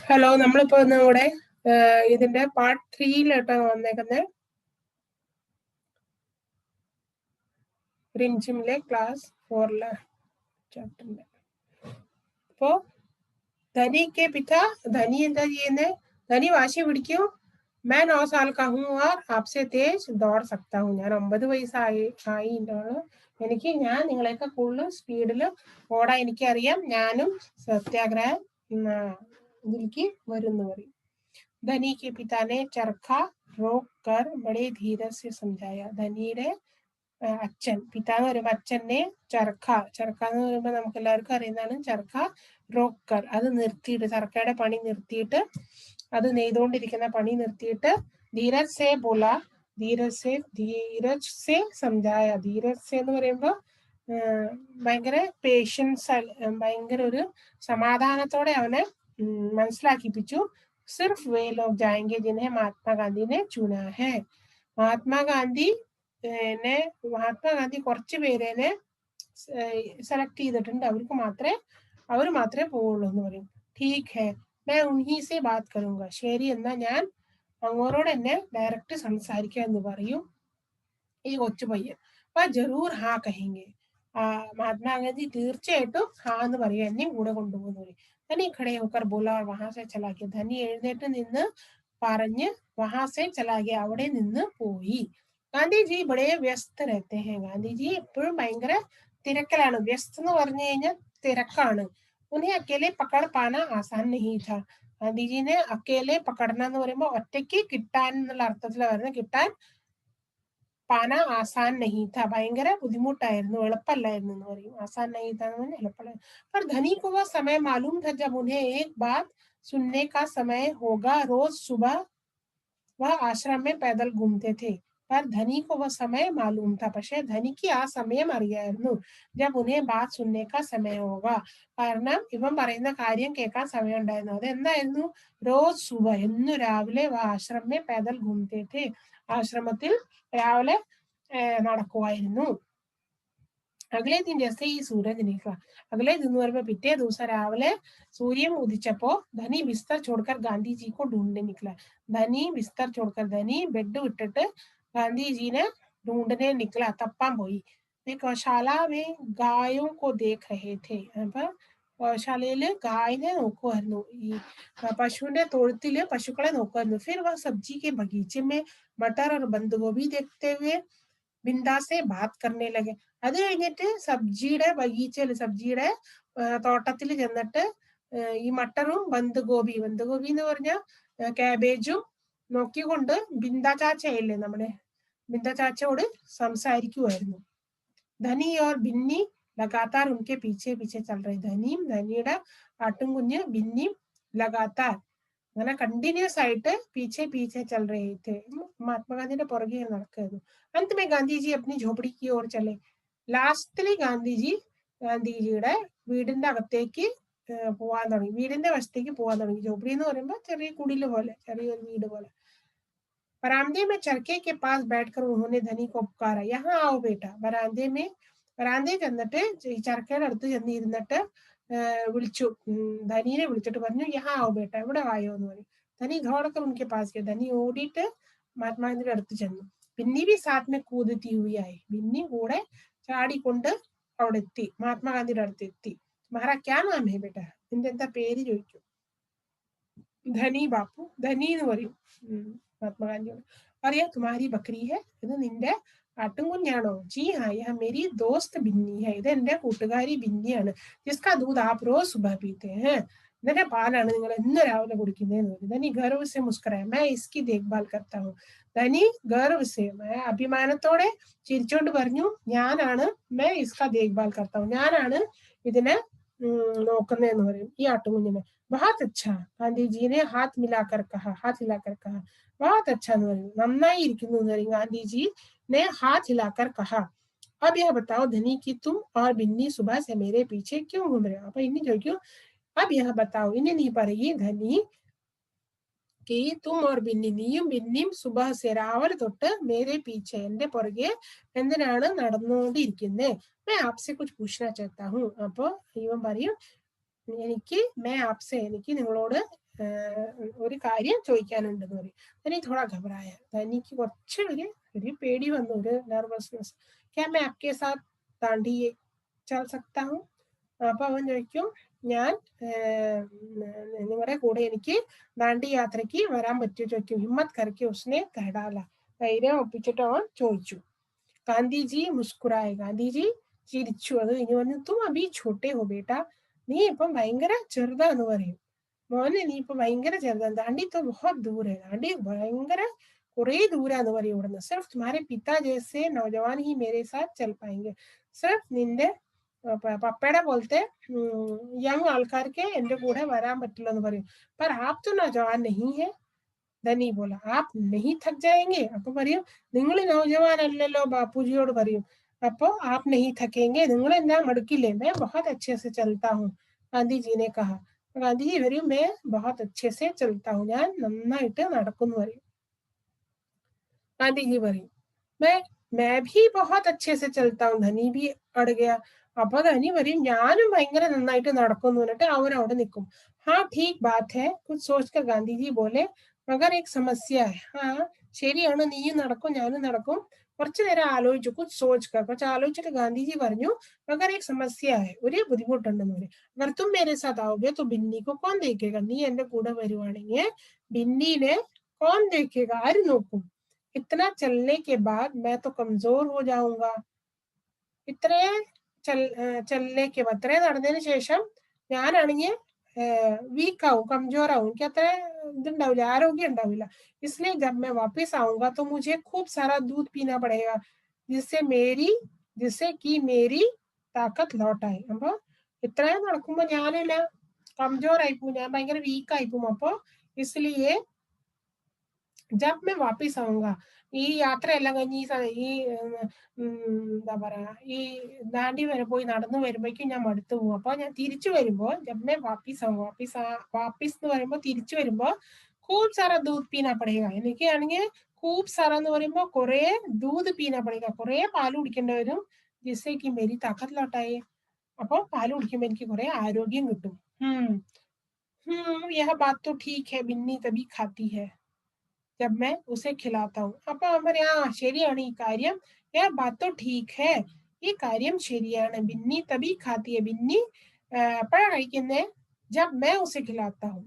Hello, നമ്മളിപ്പോ നമ്മുടെ ഇതിന്റെ പാർട്ട് 3-യിലോട്ടാണ് വന്നേക്കുന്നത്. റിംജിമിലെ ക്ലാസ് 4-ലെ ചാപ്റ്ററിന്റെ. അപ്പോ ധനിക്ക് പിത ധനി എന്താ ചെയ്യുന്നത്? ധനി വാശി പിടിക്കും. मैं 9 साल का हूँ और आपसे तेज दौड़ सकता हूँ. ഞാൻ 9 വയസ്സായി എനിക്ക് ഞാൻ നിങ്ങളെയൊക്കെ കൂടുതൽ സ്പീഡിൽ ഓടാൻ എനിക്കറിയാം. ഞാനും സത്യാഗ്രഹം ഇതിലേക്ക് വരുന്നു പറയും. धनी के पिता ने चरखा रोक कर बड़े धीरे से समझाया. ധനിയുടെ അച്ഛൻ, പിത എന്ന് പറയുമ്പോൾ അച്ഛനെ ചർക്ക എന്ന് പറയുമ്പോൾ നമുക്ക് എല്ലാവർക്കും അറിയുന്നതാണ്. ചർക്ക റോക്കർ, അത് നിർത്തിയിട്ട്, ചർക്കയുടെ പണി നിർത്തിയിട്ട്, അത് നെയ്തുകൊണ്ടിരിക്കുന്ന പണി നിർത്തിയിട്ട്, ധീരജ് സേ ബോല, ധീരജ് സേ സംജായ. ധീരജ് സേ എന്ന് പറയുമ്പോൾ ഭയങ്കര പേഷ്യൻസ്, ഭയങ്കര ഒരു സമാധാനത്തോടെ അവനെ മനസ്സിലാക്കിപ്പിച്ചു. सिर्फ वे लोग जाएंगे जिन्हें महात्मा गांधी ने चुना है. महात्मा गांधी കുറച്ച് പേരെ സെലക്ട് ചെയ്തിട്ടുണ്ട്, അവർ മാത്രമേ പോവുള്ളൂ എന്ന് പറയും. ठीक है, मैं उन्हीं से बात करूंगा. ശരി, എന്നാ ഞാൻ അങ്ങോരോട് എന്നെ ഡയറക്റ്റ് സംസാരിക്കുക എന്ന് പറയും ഈ കൊച്ചു പയ്യൻ. അപ്പൊ ജറൂർ ഹാ കहेंगे. മഹാത്മാഗാന്ധി തീർച്ചയായിട്ടും ഹാ എന്ന് പറയും, എന്നെയും കൂടെ കൊണ്ടുപോകുന്നു പറയും. धनी खड़े होकर बोला और वहां से चला गया. ധനി എഴുന്നേറ്റ് നിന്ന് പറഞ്ഞ് വഹാ സെ ചലാ ഗയ, അവിടെ നിന്ന് പോയി. ഗാന്ധിജി ബഡേ വ്യസ്ത രഹത്തെ ഹെ. ഗാന്ധിജി എപ്പോഴും ഭയങ്കര തിരക്കിലാണ്. വ്യസ്ത എന്ന് പറഞ്ഞു കഴിഞ്ഞാൽ തിരക്കാണ്. ഉन्हें अकेले पकड़ पाना आसान नहीं था. ഗാന്ധിജിനെ അക്കേലെ പക്കടന എന്ന് പറയുമ്പോൾ ഒറ്റയ്ക്ക് കിട്ടാൻ എന്നുള്ള അർത്ഥത്തിലാണ് വരുന്നത്. കിട്ടാൻ പാന ആസാൻ നഹീ था, ഭയങ്കര ബുദ്ധിമുട്ടായിരുന്നു, എളുപ്പമല്ലായിരുന്നു എന്ന് പറയും. ആസാൻ നഹീ था എന്ന് പറഞ്ഞാൽ എളുപ്പമല്ല. पर धनी को वह समय मालूम था जब उन्हें एक बात सुनने का समय होगा. रोज सुबह वह आश्रम में पैदल घूमते थे. पर धनी को वह समय मालूम था. പക്ഷേ ധനിക്ക് ആ സമയം അറിയായിരുന്നു. जब उन्हें बात सुनने का समय होगा, കാരണം ഇവൻ പറയുന്ന കാര്യം കേൾക്കാൻ സമയം ഉണ്ടായിരുന്നു. അത് എന്തായിരുന്നു? റോസ് സുബ, എന്നു രാവിലെ ആശ്രമം में पैदल घूमते थे. ആശ്രമത്തിൽ രാവിലെ നടക്കുമായിരുന്നു. അഗലെ ദിൻ ജൈസെ ഈ സൂരജ് നിക്ല. അഗലെ ദിൻ എന്ന് പറയുമ്പോൾ പിറ്റേ ദിവസം രാവിലെ സൂര്യൻ ഉദിച്ചപ്പോ ധനി ബിസ്തർ ചോഡ്കർ ഗാന്ധിജി को ढूंढने निकला. ധനി ബിസ്തർ ചോഡ്കർ, ധനി ബെഡ് വിട്ടിട്ട് ഗാന്ധിജീനെ ढूंढने निकला, തപ്പാൻ പോയി. ഗോശാല में गायों को देख रहे थे. അപ്പൊ ഗോശാലയില് ഗായനെ നോക്കുമായിരുന്നു, ഈ പശുവിന്റെ തൊഴുത്തില് പശുക്കളെ നോക്കുമായിരുന്നു. फिर वह सब्जी के बगीचे में मटर और बंद गोभी देखते हुए बिंदा से बात करने लगे. അത് കഴിഞ്ഞിട്ട് സബ്ജിയുടെ ബഗീച്ചയില്, സബ്ജിയുടെ തോട്ടത്തിൽ ചെന്നിട്ട് ഈ മട്ടറും ബന്ധഗോപി എന്ന് പറഞ്ഞാൽ കാബേജും നോക്കിക്കൊണ്ട് ബിന്ദ ചാച്ചയില്ലേ, നമ്മുടെ ബിന്ദ ചാച്ചയോട് സംസാരിക്കുമായിരുന്നു. ധനി ഓർ ബിന്നി ലഗാത്താർ ഉൻകെ പീछे पीछे चल रहे. ധനിയും ധനിയുടെ ആട്ടും കുഞ്ഞ് ബിന്നിയും ലഗാത്താർ അങ്ങനെ കണ്ടിന്യൂസ് ആയിട്ട് പീछे पीछे चल रहे थे. മഹാത്മാഗാന്ധിയുടെ പുറകെ നടക്കായിരുന്നു. अंत में गांधी जी अपनी झोपड़ी की ओर चले. ലാസ്റ്റില് ഗാന്ധിജിയുടെ വീടിന്റെ അകത്തേക്ക് പോവാൻ തുടങ്ങി, വീടിന്റെ വശത്തേക്ക് പോവാൻ തുടങ്ങി. झोपड़ी എന്ന് പറയുമ്പോൾ ചെറിയ കുടില് പോലെ, ചെറിയൊരു വീട് പോലെ. बरामदे में चरखे के पास बैठकर उन्होंने धनी को पुकारा. यहाँ आओ बेटा. വരാന്തയിൽ ചെന്നിട്ട് ഈ ചർക്കയുടെ അടുത്ത് ചെന്നിരുന്നിട്ട് വിളിച്ചു, ധനീനെ വിളിച്ചിട്ട് പറഞ്ഞു, യഹാ ആവോ ബേട്ട, ഇവിടെ വായോ എന്ന് പറയും. ധനി ധോടക്കർ ഉनके पास गया. ധനി ഓടിയിട്ട് മഹാത്മാഗാന്ധിയുടെ അടുത്ത് ചെന്നു. ബിന്നി भी साथ में कूदती हुई आई. ബിന്നി കൂടെ ചാടിക്കൊണ്ട് അവിടെ എത്തി, മഹാത്മാഗാന്ധിയുടെ അടുത്ത് എത്തി. മഹാരാ ക്യാ നാം ഹേ ബേട്ട, നിന്റെ എന്താ പേര് ചോദിക്കും. ധനി ബാപ്പു, ധനി എന്ന് പറയും മഹാത്മാഗാന്ധിയോട്. അറിയാ തുമാരി ബക്രി ഹെ, ഇത് നിന്റെ ആട്ടുംകുഞ്ഞാണോ? ജി ഹാ യഹ മേരി ദോസ്ത് ബിന്നി ഹെ, ഇത് എന്റെ കൂട്ടുകാരി ബിന്നിയാണ്. ജിസ്കാ ദൂദ് ആപ് റോസ് സുബഹ പീത്തെ ഹെ, ഇതിന്റെ പാലാണ് നിങ്ങൾ എന്ന് രാവിലെ കുടിക്കുന്നതെന്ന് പറയും. ധനി ഗർവ് സെ മുസ്കുരായ. मैं इसकी देखभाल करता हूँ. ധനി ഗർവ് സെ, അഭിമാനത്തോടെ ചിരിച്ചോണ്ട് പറഞ്ഞു, ഞാനാണ്, मैं इसका देखभाल करता हूँ, ഞാനാണ് ഇതിനെ നോക്കുന്നതെന്ന് പറയും, ഈ ആട്ടുകുഞ്ഞിനെ. बहुत अच्छा. ഗാന്ധിജിനെ ഹാത്ത് മിലാക്കർ കഹാ, बहुत अच्छा എന്ന് പറയും, നന്നായി ഇരിക്കുന്നു എന്ന് പറയും. ഗാന്ധിജി ने हाथ हिलाकर कहा, अब यह बताओ धनी कि तुम और बिन्नी सुबह से मेरे पीछे क्यों घूम रहे हो. അപ്പൊ ഇനി ചോദിക്കൂ, अब यह बताओ, ഇനി നീ പറയൂ ധനി, कि तुम और बिन्नी, നീയും ബിന്നിയും സുബഹ സെ, രാവിലെ തൊട്ട് മേരെ പീछे, എന്റെ പുറകെ എന്തിനാണ് നടന്നുകൊണ്ടിരിക്കുന്നത്. मैं आपसे कुछ पूछना चाहता हूँ. അപ്പൊ ഇവൻ പറയും, എനിക്ക് मैं आपसे, എനിക്ക് നിങ്ങളോട് ഒരു കാര്യം ചോദിക്കാനുണ്ടെന്ന് പറയും. ധനി थोड़ा घबराया. ധനിക്ക് കുറച്ച് ഒരു പേടി വന്നു, ഒരു നെർവസ്നെസ്. क्या मैं आपके साथ दांडी चल सकता हूँ? അപ്പൊ അവൻ ചോദിക്കും, ഞാൻ നിങ്ങളുടെ കൂടെ എനിക്ക് ദാണ്ഡി യാത്രയ്ക്ക് വരാൻ പറ്റുമോ ചോദിക്കും. ഹിമ്മത്ത് കരക്ക് ഉസ്നെ കഹഡാല, ധൈര്യം ഒപ്പിച്ചിട്ട് അവൻ ചോദിച്ചു. ഗാന്ധിജി മുസ്കുറായ, ഗാന്ധിജി ചിരിച്ചു. അത് കഴിഞ്ഞ് പറഞ്ഞു, തും അഭി ഛോട്ടെ ഹോ ബേട്ട, നീ ഇപ്പം ഭയങ്കര ചെറുതാന്ന് പറയും. മോനെ നീ ഇപ്പൊ ഭയങ്കര ചെറുതാണ്. ദാണ്ഡി തോ ബഹുത് ദൂര, ദാണ്ഡി ഭയങ്കര കുറെ ദൂരാന്ന് പറയും ഇവിടുന്ന്. സിർഫ് തുമ്ഹാരെ പിതാ ജൈസെ നൗജവാൻ ഹി മേരെ സാത്ത് ചൽ പായെങ്കെ, സിർഫ് നിന്റെ പപ്പയുടെ പോലത്തെ യങ് ആൾക്കാർക്ക് എന്റെ കൂടെ വരാൻ പറ്റില്ല എന്ന് പറയും. पर आप तो नौजवान नहीं है, ധനി बोला. आप नहीं थक जाएंगे? അപ്പൊ പറയും, നിങ്ങൾ നൗജവാൻ അല്ലല്ലോ, ബാപ്പുജിയോട് പറയും. അപ്പൊ आप नहीं थकेंगे, നിങ്ങൾ എന്നാ മടുക്കില്ലേ? मैं बहुत अच्छे से चलता हूँ, ഗാന്ധിജി ने कहा. ഗാന്ധിജി പറയും, मैं बहुत अच्छे से चलता हूँ, ഞാൻ നന്നായിട്ട് നടക്കുന്നു പറയും. ഗാന്ധിജി പറയും, मैं भी बहुत अच्छे से चलता हूँ. ധനി भी अड़ गया. അപ്പൊ ധനി പറയും, ഞാനും ഭയങ്കര നന്നായിട്ട് നടക്കുന്നു എന്നിട്ട് അവരവിടെ നിൽക്കും. ഹാ ठीक बात है, कुछ सोचकर ഗാന്ധിജി बोले, मगर एक समस्या है. ആ ശരിയാണ്, നീയും നടക്കും ഞാനും നടക്കും. കുറച്ചു നേരം ആലോചിച്ചു, कुछ सोचकर, കുറച്ച് ആലോചിച്ചിട്ട് ഗാന്ധിജി പറഞ്ഞു, मगर एक समस्या है, ഒരു ബുദ്ധിമുട്ടുണ്ടെന്ന് പറയും. अगर तुम मेरे साथ आओगे तो बिन्नी को कौन देखेगा? നീ എന്റെ കൂടെ വരുവാണെങ്കിൽ ബിന്നീനെ कौन देखेगा, ആര് നോക്കും? इतना चलने के बाद मैं तो कमजोर हो जाऊंगा. ഇത്രയും ചലനേക്ക് അത്രയും നടന്നതിന് ശേഷം ഞാനാണെങ്കിൽ വീക്കാവും, കംജോറാവും, എനിക്ക് അത്ര ഇതുണ്ടാവില്ല, ആരോഗ്യം ഉണ്ടാവില്ല. इसलिए जब मैं वापस आऊंगा तो मुझे खूब सारा दूध पीना पड़ेगा, जिससे कि मेरी ताकत लौट आए. അപ്പൊ ഇത്രയും നടക്കുമ്പോ ഞാനില്ല കംജോറായി പോവും, ഞാൻ ഭയങ്കര വീക്കായി പോവും. അപ്പൊ इसलिए जब मैं वापस आऊंगा, ഈ യാത്രയെല്ലാം കഴിഞ്ഞ് ഈ എന്താ പറയാ, ഈ ദാണ്ടി വരെ പോയി നടന്നു വരുമ്പോഴേക്കും ഞാൻ മടുത്തു പോകും. അപ്പൊ ഞാൻ തിരിച്ചു വരുമ്പോ ജബ് मैं वापस आऊंगा, വാപ്പിസ് എന്ന് പറയുമ്പോ തിരിച്ചു വരുമ്പോ खूब सारा दूध पीना पड़ेगा, എനിക്ക് ആണെങ്കിൽ खूब सारा എന്ന് പറയുമ്പോ കുറെ दूध पीना पड़ेगा, കുറെ പാല് കുടിക്കേണ്ടി വരും. जिससे कि मेरी ताकत लौटाए, അപ്പൊ പാല് കുടിക്കുമ്പോ എനിക്ക് കുറെ ആരോഗ്യം കിട്ടും. यह बात तो ठीक है, बिन्नी तभी खाती है जब मैं उसे खिलाता हूँ. അപ്പൊ അവൻ പറയാ, ശരിയാണ് ഈ കാര്യം, यह बात तो ठीक है, ഈ കാര്യം ശരിയാണ്. ബിന്നി തബി ഖാത്തി ഹെ, ബിന്നി എപ്പോഴാ കഴിക്കുന്നേ? ജബ് मैं उसे खिलाता हूँ,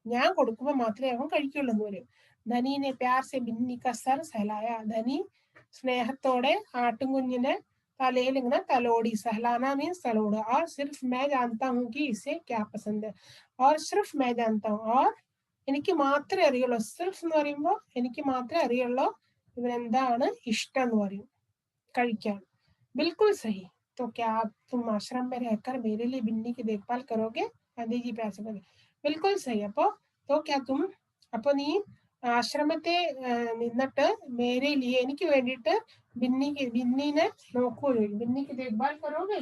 ഞാൻ കൊടുക്കുമ്പോ മാത്രമേ അവൻ കഴിക്കുള്ളൂ എന്ന് പറയും. ധനിനെ പ്യാർ സെ ബിന്നി ക സർ സഹലായ, ധനി സ്നേഹത്തോടെ ആട്ടുംകുഞ്ഞിനെ തലയിൽ ഇങ്ങനെ തലോടി. സഹലാന മീൻസ് തലോട്. और सिर्फ मैं जानता हूँ कि इसे क्या पसंद है, और सिर्फ मैं जानता हूँ, और എനിക്ക് മാത്രമേ അറിയുള്ളൂ. സിർഫ് എന്ന് പറയുമ്പോൾ എനിക്ക് മാത്രമേ അറിയുള്ളൂ ഇവരെന്താണ് ഇഷ്ടം എന്ന് പറയും, കഴിക്കാൻ. बिल्कुल सही, तो क्या तुम आश्रम में रहकर मेरे लिए बिन्नी की देखभाल करोगे? ഗാന്ധിജി പ്യാർ സെ बोले. बिल्कुल सही, तो क्या तुम, അപ്പൊ നീ ആശ്രമത്തെ നിന്നിട്ട് മേരെ ലിയെ, എനിക്ക് വേണ്ടിയിട്ട് ബിന്നീനെ നോക്കുമോ, ബിന്നിക്ക് ദേഖ്ഭാൽ കരോगे?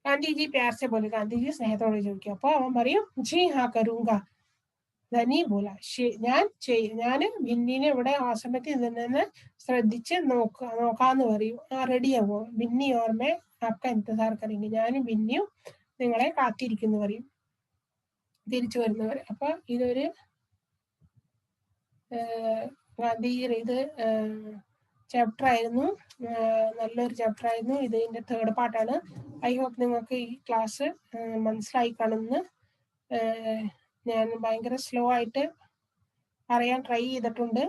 ഗാന്ധിജി പ്യാർ സെ बोले, ഗാന്ധിജി സ്നേഹത്തോടെ ചോദിക്കും. അപ്പൊ അവൻ പറയും, ജി ഹാ കരൂംഗാ. ധനി बोला, ഞാൻ ബിന്നിനെ ഇവിടെ ആശ്രമത്തിൽ നിന്ന് ശ്രദ്ധിച്ച് നോക്കാന്ന് പറയും. റെഡിയാവോ? ബിന്നി ഓർമ്മ ആപ്ക ഇന്റസാർ കरेंगे, ഞാനും ബിന്നിയും നിങ്ങളെ കാത്തിരിക്കുന്നു പറയും, തിരിച്ചു വരുന്നവർ. അപ്പൊ ഇതൊരു ഗാന്ധിജിയുടെ ഇത് ചാപ്റ്റർ ആയിരുന്നു, നല്ലൊരു ചാപ്റ്റർ ആയിരുന്നു. ഇതിന്റെ തേർഡ് പാർട്ടാണ്. ഐ ഹോപ്പ് നിങ്ങൾക്ക് ഈ ക്ലാസ് മനസ്സിലായി കാണുമെന്ന്. ഞാൻ ഭയങ്കര സ്ലോ ആയിട്ട് പറയാൻ ട്രൈ ചെയ്തിട്ടുണ്ട്.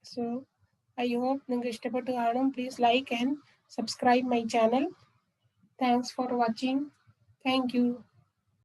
സോ ഐ ഹോപ്പ് നിങ്ങൾക്ക് ഇഷ്ടപ്പെട്ട് കാണും. Please like and subscribe my channel. Thanks for watching. Thank you.